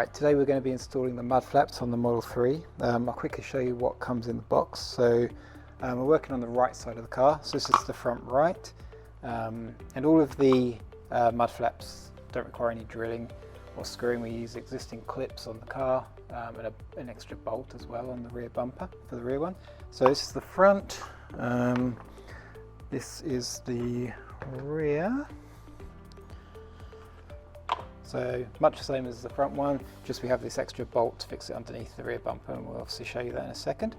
Alright, today we're going to be installing the mud flaps on the Model 3. I'll quickly show you what comes in the box. So we're working on the right side of the car, so this is the front right, and all of the mud flaps don't require any drilling or screwing. We use existing clips on the car and an extra bolt as well on the rear bumper for the rear one. So this is the front, this is the rear. So much the same as the front one, just we have this extra bolt to fix it underneath the rear bumper, and we'll obviously show you that in a second.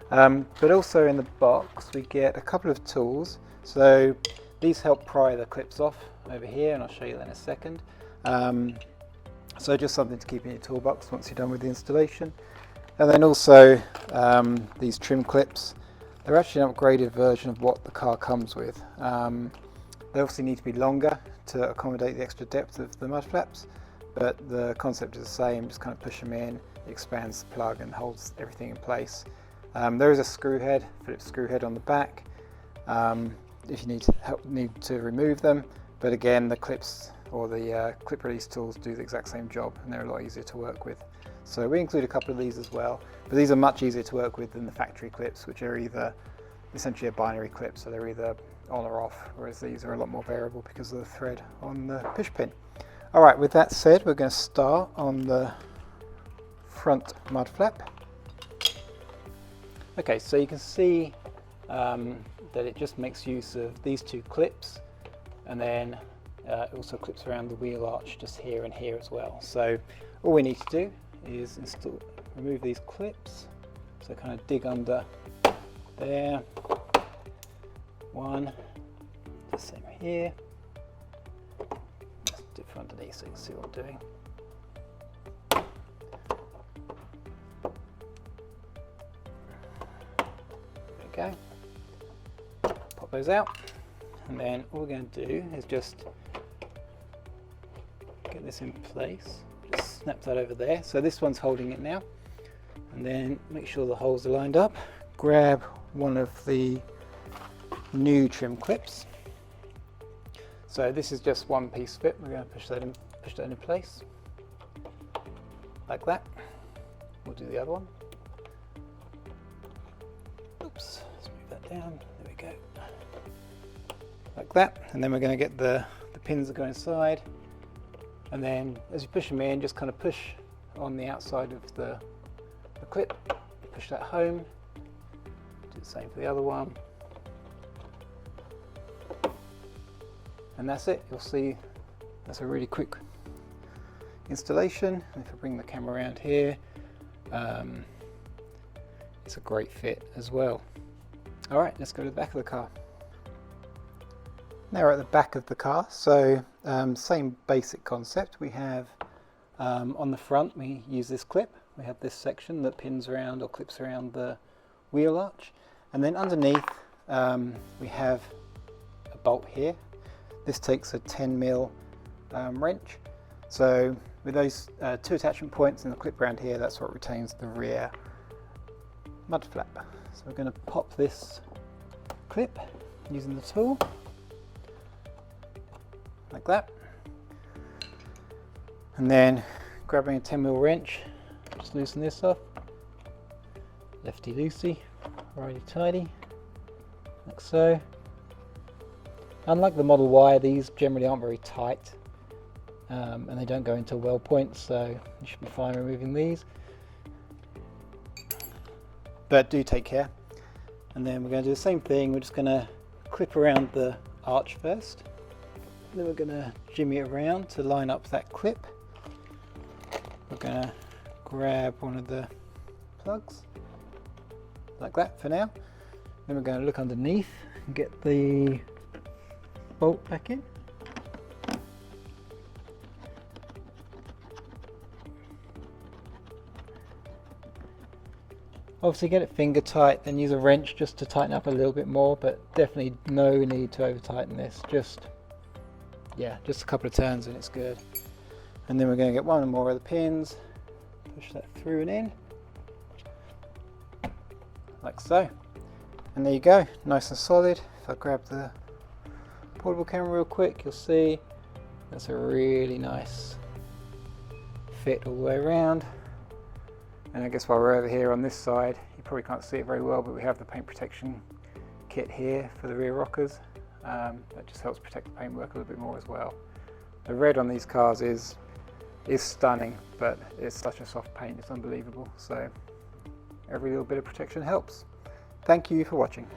But also in the box we get a couple of tools. So these help pry the clips off over here, and I'll show you that in a second. So just something to keep in your toolbox once you're done with the installation. And then also these trim clips. They're actually an upgraded version of what the car comes with. They obviously need to be longer to accommodate the extra depth of the mud flaps, but the concept is the same. Just kind of push them in, it expands the plug and holds everything in place. There is a screw head, Phillips screw head on the back if you need to remove them, but again the clips or the clip release tools do the exact same job, and they're a lot easier to work with. So we include a couple of these as well, but these are much easier to work with than the factory clips, which are either essentially a binary clip, so they're either on or off, whereas these are a lot more variable because of the thread on the push pin. Alright, with that said, we're going to start on the front mud flap. Okay, so you can see that it just makes use of these two clips, and then it also clips around the wheel arch just here and here as well. So all we need to do is remove these clips, so kind of dig under there, one, the same here, just dip from underneath so you can see what I'm doing. There we go, pop those out, and then all we're going to do is just get this in place, just snap that over there, so this one's holding it now, and then make sure the holes are lined up. Grab one of the new trim clips. So this is just one piece of it. We're going to push that in place like that. We'll do the other one. Oops, let's move that down. There we go. Like that. And then we're going to get the pins that go inside. And then as you push them in, just kind of push on the outside of the clip. Push that home. Do the same for the other one. And that's it. You'll see that's a really quick installation. And if I bring the camera around here, it's a great fit as well. Alright, let's go to the back of the car. Now we're at the back of the car, so same basic concept. We have on the front, we use this clip. We have this section that pins around or clips around the wheel arch, and then underneath we have a bolt here. This takes a 10mm wrench. So with those two attachment points and the clip around here, that's what retains the rear mud flap. So we're going to pop this clip using the tool, like that. And then grabbing a 10mm wrench, just loosen this off. Lefty loosey, righty tighty, like so. Unlike the Model Y, these generally aren't very tight, and they don't go into well points, so you should be fine removing these. But do take care. And then we're going to do the same thing. We're just going to clip around the arch first. Then we're going to jimmy it around to line up that clip. We're going to grab one of the plugs, like that for now. Then we're going to look underneath and get the bolt back in. Obviously get it finger tight, then use a wrench just to tighten up a little bit more, but definitely no need to over tighten this. Just a couple of turns and it's good. And then we're going to get one more of the pins, push that through and in, like so. And there you go, nice and solid. If I grab the portable camera real quick, you'll see that's a really nice fit all the way around. And I guess while we're over here on this side, you probably can't see it very well, but we have the paint protection kit here for the rear rockers. That just helps protect the paintwork a little bit more as well. The red on these cars is stunning, but it's such a soft paint, it's unbelievable. So every little bit of protection helps. Thank you for watching.